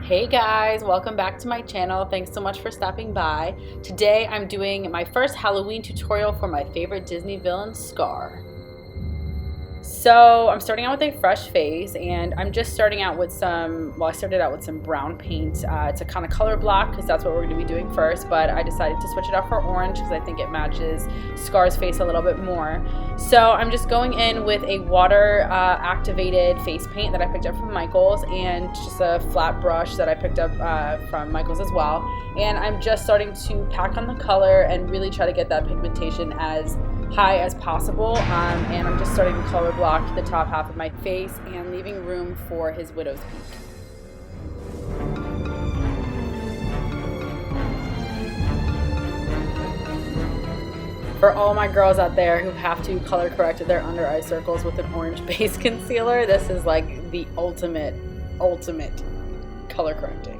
Hey guys, welcome back to my channel. Thanks so much for stopping by. Today I'm doing my first Halloween tutorial for my favorite Disney villain, Scar. So I'm starting out with a fresh face, and I'm just starting out with I started out with some brown paint to kind of color block, because that's what we're going to be doing first, but I decided to switch it up for orange because I think it matches Scar's face a little bit more. So I'm just going in with a water activated face paint that I picked up from Michael's, and just a flat brush that I picked up from Michael's as well. And I'm just starting to pack on the color and really try to get that pigmentation as high as possible, and I'm just starting to color block the top half of my face and leaving room for his widow's peak. For all my girls out there who have to color correct their under eye circles with an orange base concealer, this is like the ultimate color correcting.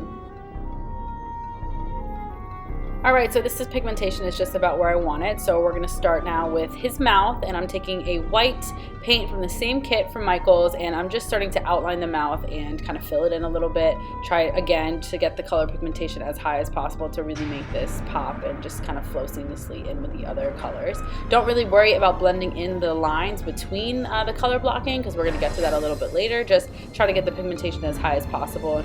Alright, so this pigmentation is just about where I want it, so we're going to start now with his mouth, and I'm taking a white paint from the same kit from Michael's, and I'm just starting to outline the mouth and kind of fill it in a little bit. Try again to get the color pigmentation as high as possible to really make this pop and just kind of flow seamlessly in with the other colors. Don't really worry about blending in the lines between the color blocking, because we're going to get to that a little bit later. Just try to get the pigmentation as high as possible.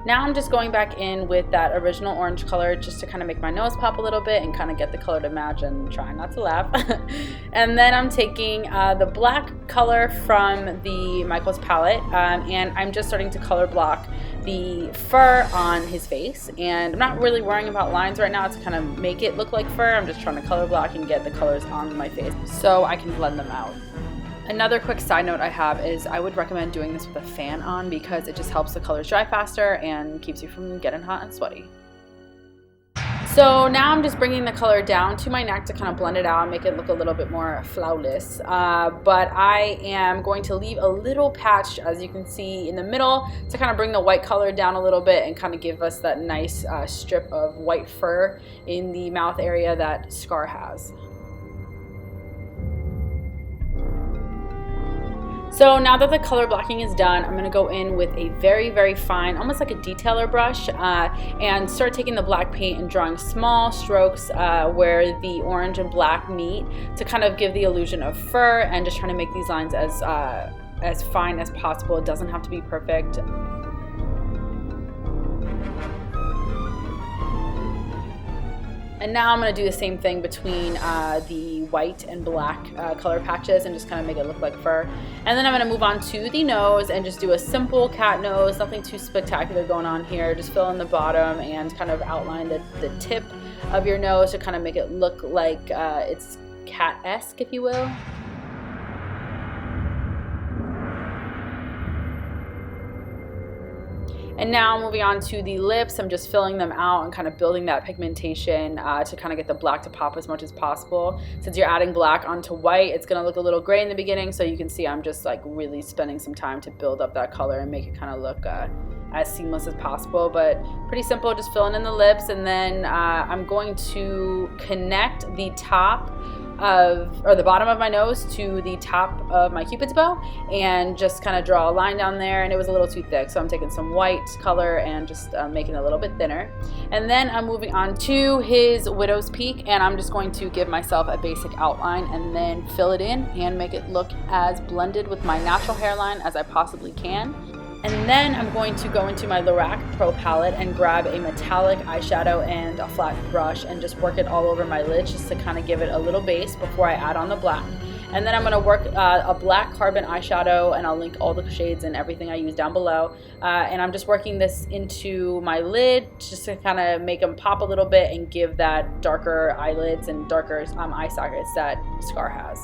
Now I'm just going back in with that original orange color just to kind of make my nose pop a little bit and kind of get the color to match, and try not to laugh. And then I'm taking the black color from the Michael's palette, and I'm just starting to color block the fur on his face. And I'm not really worrying about lines right now to kind of make it look like fur. I'm just trying to color block and get the colors on my face so I can blend them out. Another quick side note I have is I would recommend doing this with a fan on, because it just helps the colors dry faster and keeps you from getting hot and sweaty. So now I'm just bringing the color down to my neck to kind of blend it out and make it look a little bit more flawless. But I am going to leave a little patch, as you can see, in the middle to kind of bring the white color down a little bit and kind of give us that nice strip of white fur in the mouth area that Scar has. So now that the color blocking is done, I'm going to go in with a very fine, almost like a detailer brush, and start taking the black paint and drawing small strokes where the orange and black meet to kind of give the illusion of fur, and just trying to make these lines as fine as possible. It doesn't have to be perfect. And now I'm going to do the same thing between the white and black color patches and just kind of make it look like fur. And then I'm going to move on to the nose and just do a simple cat nose, nothing too spectacular going on here. Just fill in the bottom and kind of outline the tip of your nose to kind of make it look like it's cat-esque, if you will. And now moving on to the lips, I'm just filling them out and kind of building that pigmentation to kind of get the black to pop as much as possible. Since you're adding black onto white, it's going to look a little gray in the beginning, so you can see I'm just like really spending some time to build up that color and make it kind of look as seamless as possible. But pretty simple, just filling in the lips, and then I'm going to connect the the bottom of my nose to the top of my Cupid's bow, and just kind of draw a line down there. And it was a little too thick, so I'm taking some white color and just making it a little bit thinner. And then I'm moving on to his widow's peak, and I'm just going to give myself a basic outline and then fill it in and make it look as blended with my natural hairline as I possibly can. And then I'm going to go into my LORAC Pro palette and grab a metallic eyeshadow and a flat brush and just work it all over my lids, just to kind of give it a little base before I add on the black. And then I'm going to work a black carbon eyeshadow, and I'll link all the shades and everything I use down below. And I'm just working this into my lid just to kind of make them pop a little bit and give that darker eyelids and darker eye sockets that Scar has.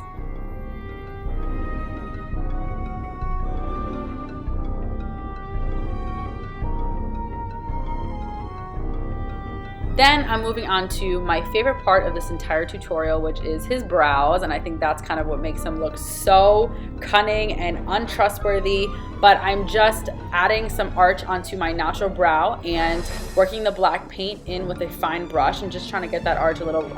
Then I'm moving on to my favorite part of this entire tutorial, which is his brows, and I think that's kind of what makes him look so cunning and untrustworthy. But I'm just adding some arch onto my natural brow and working the black paint in with a fine brush and just trying to get that arch a little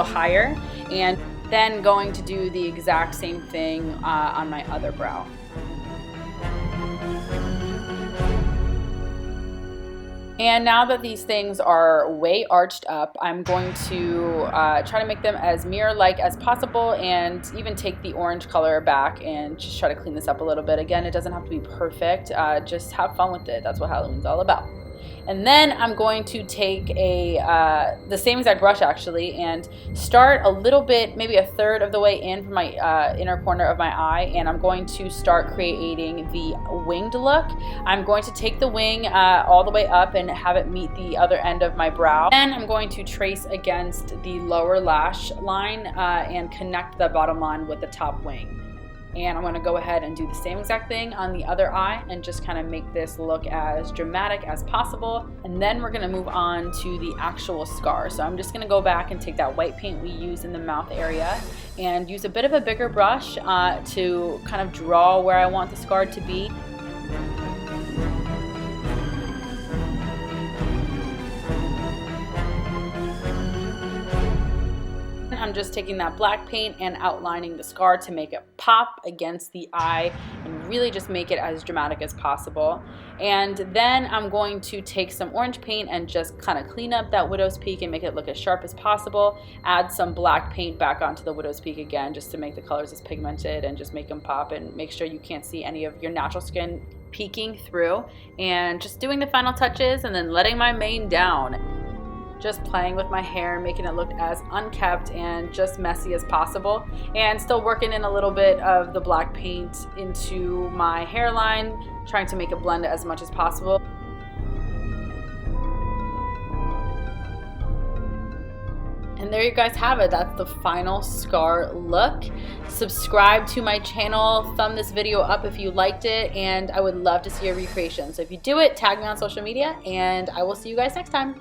higher, and then going to do the exact same thing on my other brow. And now that these things are way arched up, I'm going to try to make them as mirror-like as possible and even take the orange color back and just try to clean this up a little bit. Again, it doesn't have to be perfect, just have fun with it. That's what Halloween's all about. And then I'm going to take the same exact brush actually and start a little bit, maybe a third of the way in from my inner corner of my eye, and I'm going to start creating the winged look. I'm going to take the wing all the way up and have it meet the other end of my brow. Then I'm going to trace against the lower lash line and connect the bottom line with the top wing. And I'm going to go ahead and do the same exact thing on the other eye and just kind of make this look as dramatic as possible. And then we're going to move on to the actual scar. So I'm just going to go back and take that white paint we used in the mouth area and use a bit of a bigger brush to kind of draw where I want the scar to be. I'm just taking that black paint and outlining the scar to make it pop against the eye and really just make it as dramatic as possible. And then I'm going to take some orange paint and just kind of clean up that widow's peak and make it look as sharp as possible. Add some black paint back onto the widow's peak again just to make the colors as pigmented and just make them pop, and make sure you can't see any of your natural skin peeking through. And just doing the final touches and then letting my mane down. Just playing with my hair, making it look as unkept and just messy as possible, and still working in a little bit of the black paint into my hairline, trying to make it blend as much as possible. And there you guys have it. That's the final scar look. Subscribe to my channel, thumb this video up if you liked it, and I would love to see your recreation. So if you do it, tag me on social media, and I will see you guys next time.